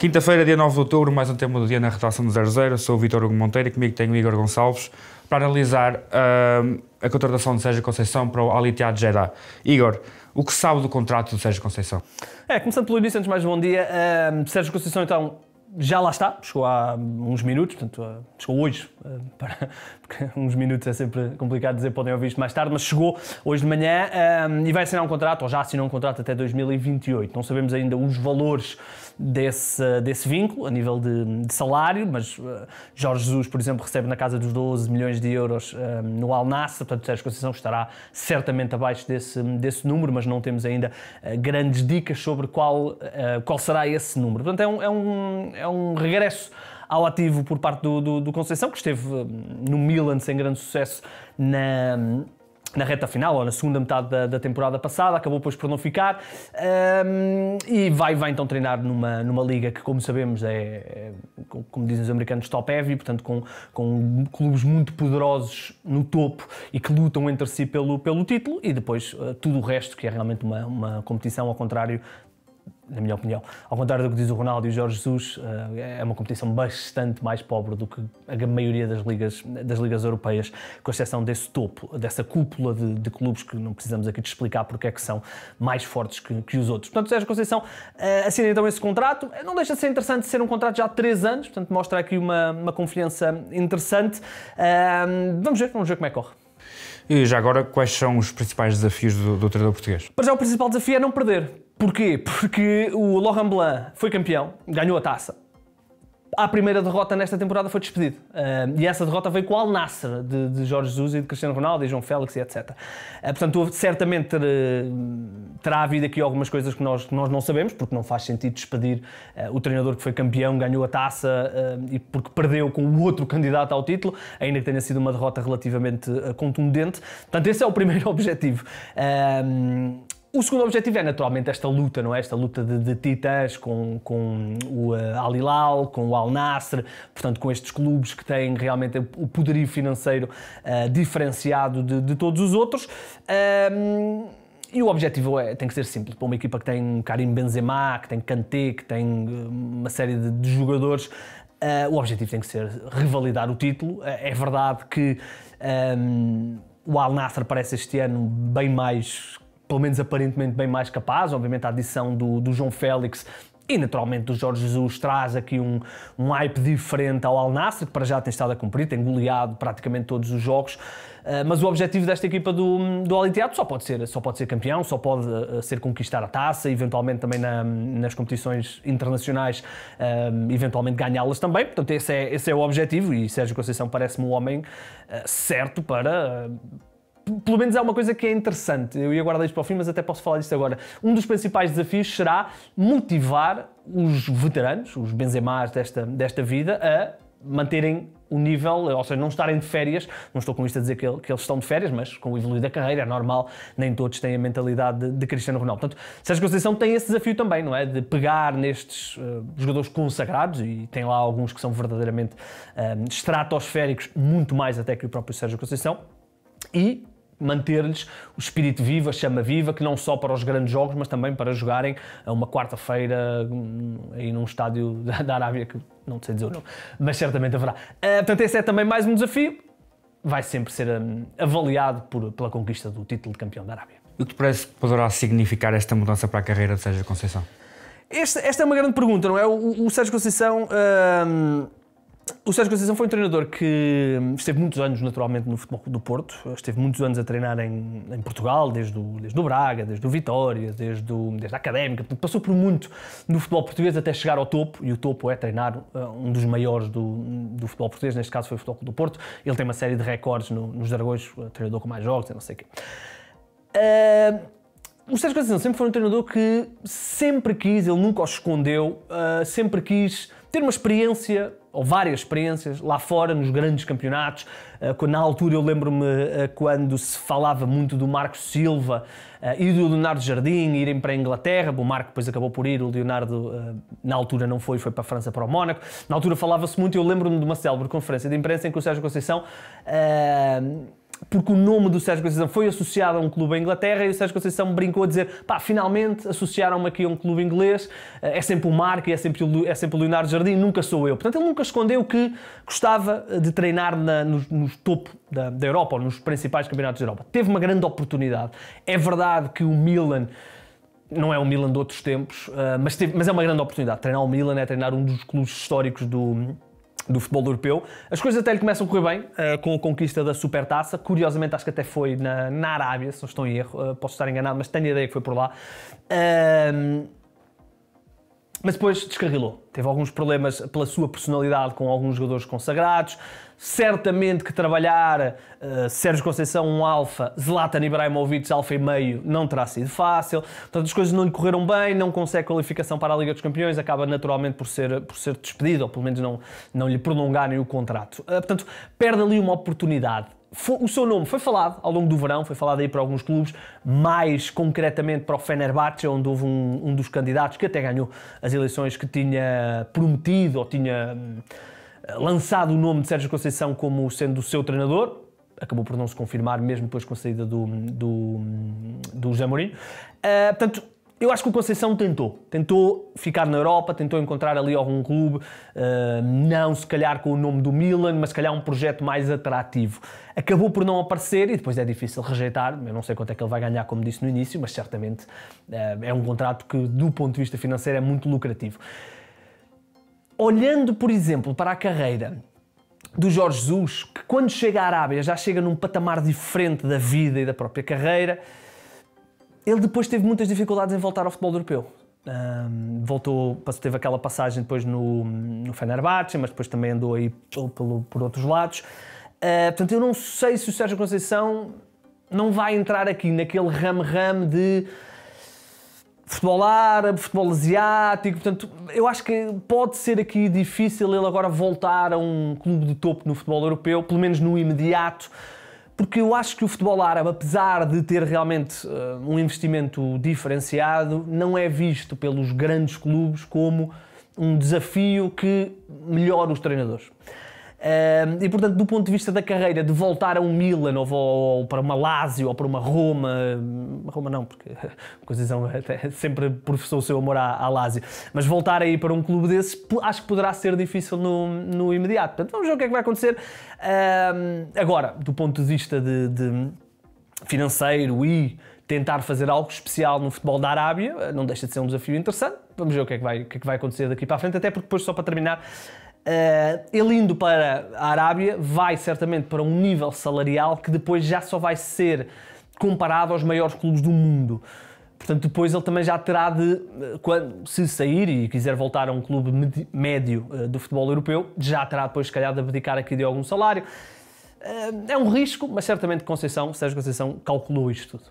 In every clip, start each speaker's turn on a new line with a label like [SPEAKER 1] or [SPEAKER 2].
[SPEAKER 1] Quinta-feira, dia 9 de outubro, mais um tema do dia na redação do 00. Sou o Vítor Hugo Monteiro e comigo tenho o Igor Gonçalves para analisar a contratação de Sérgio Conceição para o Al Ittihad Jeddah. Igor, o que sabe do contrato de Sérgio Conceição?
[SPEAKER 2] Começando pelo início, antes mais bom dia. Sérgio Conceição, então, já lá está, chegou há uns minutos, portanto, chegou hoje, porque uns minutos é sempre complicado dizer, podem ouvir isto mais tarde, mas chegou hoje de manhã e vai assinar um contrato, ou já assinou um contrato até 2028. Não sabemos ainda os valores desse vínculo, a nível de salário, mas Jorge Jesus, por exemplo, recebe na casa dos 12 milhões de euros no Al Nassr, portanto, Sérgio Conceição estará certamente abaixo desse número, mas não temos ainda grandes dicas sobre qual será esse número. Portanto, é um regresso ao ativo por parte do Conceição, que esteve no Milan sem grande sucesso na reta final, ou na segunda metade da temporada passada, acabou depois por não ficar e vai então treinar numa liga que, como sabemos, como dizem os americanos, top-heavy, portanto com clubes muito poderosos no topo e que lutam entre si pelo título, e depois tudo o resto, que é realmente uma competição, ao contrário, na minha opinião, ao contrário do que diz o Ronaldo e o Jorge Jesus, é uma competição bastante mais pobre do que a maioria das ligas europeias, com exceção desse topo, dessa cúpula de clubes que não precisamos aqui de explicar porque é que são mais fortes que os outros. Portanto, Sérgio Conceição assina então esse contrato. Não deixa de ser interessante ser um contrato já de 3 anos, portanto mostra aqui uma confiança interessante. Vamos ver como é que corre.
[SPEAKER 1] E já agora, quais são os principais desafios do treinador português?
[SPEAKER 2] Para já, o principal desafio é não perder. Porquê? Porque o Laurent Blanc foi campeão, ganhou a taça. A primeira derrota nesta temporada foi despedido. E essa derrota veio com o Al Nassr, de Jorge Jesus e de Cristiano Ronaldo e João Félix e etc. Portanto, certamente terá havido aqui algumas coisas que nós não sabemos, porque não faz sentido despedir o treinador que foi campeão, ganhou a taça e porque perdeu com o outro candidato ao título, ainda que tenha sido uma derrota relativamente contundente. Portanto, esse é o primeiro objetivo. O segundo objetivo é, naturalmente, esta luta, não é? Esta luta de titãs com o Al Hilal, com o Al Nassr, portanto, com estes clubes que têm realmente o poderio financeiro diferenciado de todos os outros. E o objetivo tem que ser simples. Para uma equipa que tem Karim Benzema, que tem Kanté, que tem uma série de jogadores, o objetivo tem que ser revalidar o título. É verdade que o Al Nassr parece este ano bem mais, pelo menos aparentemente bem mais capaz. Obviamente a adição do João Félix e naturalmente do Jorge Jesus traz aqui um hype diferente ao Al Nassr, que para já tem estado a cumprir, tem goleado praticamente todos os jogos, mas o objetivo desta equipa do Al Ittihad só pode ser campeão, só pode ser conquistar a taça, eventualmente também nas competições internacionais, eventualmente ganhá-las também. Portanto, esse é o objetivo, e Sérgio Conceição parece-me um homem certo para... Pelo menos é uma coisa que é interessante. Eu ia guardar isto para o fim, mas até posso falar disto agora. Um dos principais desafios será motivar os veteranos, os Benzemás desta vida, a manterem o nível, ou seja, não estarem de férias. Não estou com isto a dizer que eles estão de férias, mas com o evoluir da carreira é normal, nem todos têm a mentalidade de Cristiano Ronaldo. Portanto, Sérgio Conceição tem esse desafio também, não é? De pegar nestes jogadores consagrados, e tem lá alguns que são verdadeiramente estratosféricos, muito mais até que o próprio Sérgio Conceição, e manter-lhes o espírito vivo, a chama viva, que não só para os grandes jogos, mas também para jogarem a uma quarta-feira aí num estádio da Arábia, que não sei dizer o nome, mas certamente haverá. Portanto, esse é também mais um desafio. Vai sempre ser avaliado pela conquista do título de campeão da Arábia.
[SPEAKER 1] E o que te parece que poderá significar esta mudança para a carreira de Sérgio Conceição?
[SPEAKER 2] Esta é uma grande pergunta, não é? O Sérgio Conceição... O Sérgio Conceição foi um treinador que esteve muitos anos, naturalmente, no Futebol Clube do Porto. Esteve muitos anos a treinar em Portugal, desde o Braga, desde o Vitória, desde a Académica. Passou por muito no futebol português até chegar ao topo, e o topo é treinar um dos maiores do futebol português, neste caso foi o Futebol Clube do Porto. Ele tem uma série de recordes nos Dragões, treinador com mais jogos, não sei o quê. O Sérgio Conceição sempre foi um treinador que sempre quis, ele nunca o escondeu, sempre quis ter uma experiência, ou várias experiências, lá fora, nos grandes campeonatos. Na altura eu lembro-me quando se falava muito do Marco Silva e do Leonardo Jardim irem para a Inglaterra. O Marco depois acabou por ir, o Leonardo na altura não foi para a França, para o Mónaco. Na altura falava-se muito, eu lembro-me de uma célebre conferência de imprensa em que o Sérgio Conceição porque o nome do Sérgio Conceição foi associado a um clube em Inglaterra e o Sérgio Conceição brincou a dizer, pá, finalmente associaram-me aqui a um clube inglês, é sempre o Marco e é sempre o Leonardo Jardim, nunca sou eu. Portanto, ele nunca escondeu que gostava de treinar no topo da Europa, ou nos principais campeonatos da Europa. Teve uma grande oportunidade. É verdade que o Milan não é o Milan de outros tempos, mas é uma grande oportunidade. Treinar o Milan é treinar um dos clubes históricos do futebol europeu. As coisas até lhe começam a correr bem, com a conquista da Supertaça. Curiosamente, acho que até foi na Arábia, se não estou em erro. Posso estar enganado, mas tenho a ideia que foi por lá. Mas depois descarrilou. Teve alguns problemas pela sua personalidade com alguns jogadores consagrados. Certamente que trabalhar Sérgio Conceição um alfa, Zlatan Ibrahimovic alfa e meio, não terá sido fácil. Portanto, as coisas não lhe correram bem, não consegue qualificação para a Liga dos Campeões, acaba naturalmente por ser despedido, ou pelo menos não lhe prolongarem o contrato. Portanto, perde ali uma oportunidade. O seu nome foi falado ao longo do verão, foi falado aí para alguns clubes, mais concretamente para o Fenerbahçe, onde houve um dos candidatos que até ganhou as eleições, que tinha prometido ou tinha lançado o nome de Sérgio Conceição como sendo o seu treinador. Acabou por não se confirmar, mesmo depois com a saída do José Mourinho. Portanto, eu acho que o Conceição tentou ficar na Europa, tentou encontrar ali algum clube, não se calhar com o nome do Milan, mas se calhar um projeto mais atrativo. Acabou por não aparecer e depois é difícil rejeitar. Eu não sei quanto é que ele vai ganhar, como disse no início, mas certamente é um contrato que, do ponto de vista financeiro, é muito lucrativo. Olhando, por exemplo, para a carreira do Jorge Jesus, que quando chega à Arábia já chega num patamar diferente da vida e da própria carreira, ele depois teve muitas dificuldades em voltar ao futebol europeu. Teve aquela passagem depois no Fenerbahçe, mas depois também andou aí por outros lados. Portanto, eu não sei se o Sérgio Conceição não vai entrar aqui naquele ramo-ramo de futebol árabe, futebol asiático. Portanto, eu acho que pode ser aqui difícil ele agora voltar a um clube de topo no futebol europeu, pelo menos no imediato, porque eu acho que o futebol árabe, apesar de ter realmente um investimento diferenciado, não é visto pelos grandes clubes como um desafio que melhora os treinadores. E, portanto, do ponto de vista da carreira, de voltar a um Milan ou para uma Lazio ou para uma Roma não, porque a Conceição sempre professou o seu amor à Lazio, mas voltar aí para um clube desses, acho que poderá ser difícil no imediato. Portanto, vamos ver o que é que vai acontecer. Agora, do ponto de vista de financeiro e tentar fazer algo especial no futebol da Arábia, não deixa de ser um desafio interessante. Vamos ver o que é que vai acontecer daqui para a frente, até porque depois, só para terminar, ele indo para a Arábia vai certamente para um nível salarial que depois já só vai ser comparado aos maiores clubes do mundo. Portanto, depois ele também já terá se sair e quiser voltar a um clube médio do futebol europeu, já terá depois, se calhar, de abdicar aqui de algum salário. É um risco, mas certamente Sérgio Conceição calculou isto tudo.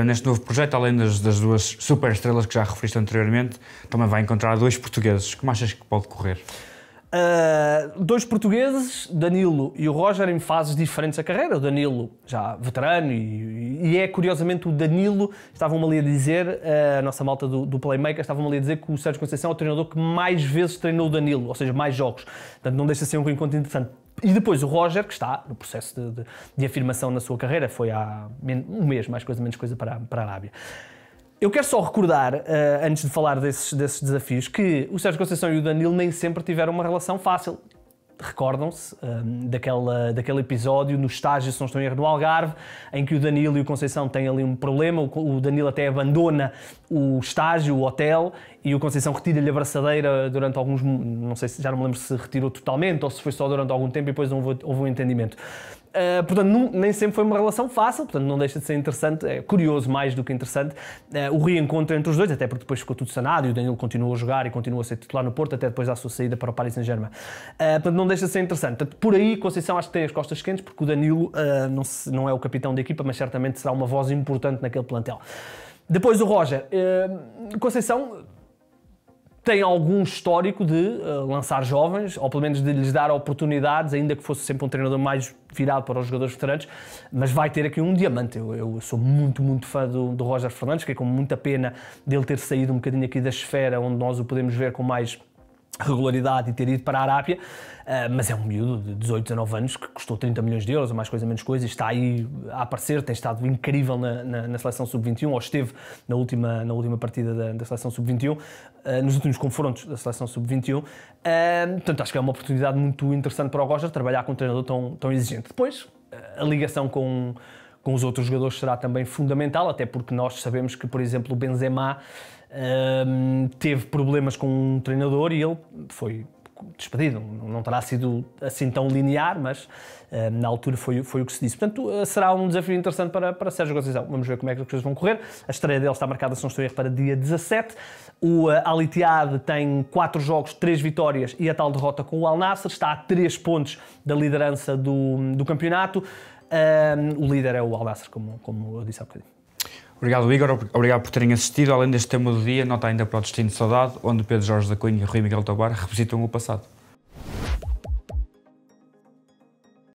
[SPEAKER 1] Neste novo projeto, além das duas super estrelas que já referiste anteriormente, também vai encontrar dois portugueses. Como achas que pode correr?
[SPEAKER 2] Dois portugueses, Danilo e o Roger, em fases diferentes da carreira. O Danilo já veterano e é curiosamente o Danilo, estavam-me ali a dizer, a nossa malta do Playmaker, estavam-me ali a dizer que o Sérgio Conceição é o treinador que mais vezes treinou o Danilo, ou seja, mais jogos. Portanto, não deixa de ser um encontro interessante. E depois o Roger, que está no processo de afirmação na sua carreira, foi há um mês, mais coisa, menos coisa, para a Arábia. Eu quero só recordar, antes de falar desses desafios, que o Sérgio Conceição e o Danilo nem sempre tiveram uma relação fácil. Recordam-se daquele episódio no estágio, se não estou em erro, no Algarve, em que o Danilo e o Conceição têm ali um problema. O Danilo até abandona o estágio, o hotel, e o Conceição retira-lhe a braçadeira durante alguns... Não sei, já não me lembro se retirou totalmente ou se foi só durante algum tempo e depois houve um entendimento. Portanto, nem sempre foi uma relação fácil, portanto não deixa de ser interessante, é curioso mais do que interessante, o reencontro entre os dois, até porque depois ficou tudo sanado e o Danilo continuou a jogar e continuou a ser titular no Porto, até depois da sua saída para o Paris Saint-Germain. Portanto, não deixa de ser interessante. Portanto, por aí, Conceição acho que tem as costas quentes, porque o Danilo não é o capitão da equipa, mas certamente será uma voz importante naquele plantel. Depois o Roger. Conceição tem algum histórico de lançar jovens, ou pelo menos de lhes dar oportunidades, ainda que fosse sempre um treinador mais virado para os jogadores veteranos, mas vai ter aqui um diamante. Eu sou muito, muito fã do Roger Fernandes, fiquei com muita pena dele ter saído um bocadinho aqui da esfera onde nós o podemos ver com mais regularidade e ter ido para a Arábia, mas é um miúdo de 18, 19 anos que custou 30 milhões de euros, ou mais coisa menos coisa, e está aí a aparecer, tem estado incrível na seleção sub-21, ou esteve na última partida da seleção sub-21, nos últimos confrontos da seleção sub-21. Portanto, acho que é uma oportunidade muito interessante para o Roger trabalhar com um treinador tão exigente. Depois, a ligação com os outros jogadores será também fundamental, até porque nós sabemos que, por exemplo, o Benzema teve problemas com um treinador e ele foi despedido. Não terá sido assim tão linear, mas na altura foi o que se disse. Portanto, será um desafio interessante para Sérgio Conceição. Vamos ver como é que as coisas vão correr. A estreia dele está marcada, se não estou a erro, para dia 17. O Al Ittihad tem 4 jogos, 3 vitórias e a tal derrota com o Al Nassr. Está a 3 pontos da liderança do campeonato. O líder é o Al Nassr, como eu disse há bocadinho.
[SPEAKER 1] Obrigado, Igor. Obrigado por terem assistido. Além deste tema do dia, nota ainda para o Destino de Saudade, onde Pedro Jorge da Cunha e Rui Miguel Tobar revisitam o passado.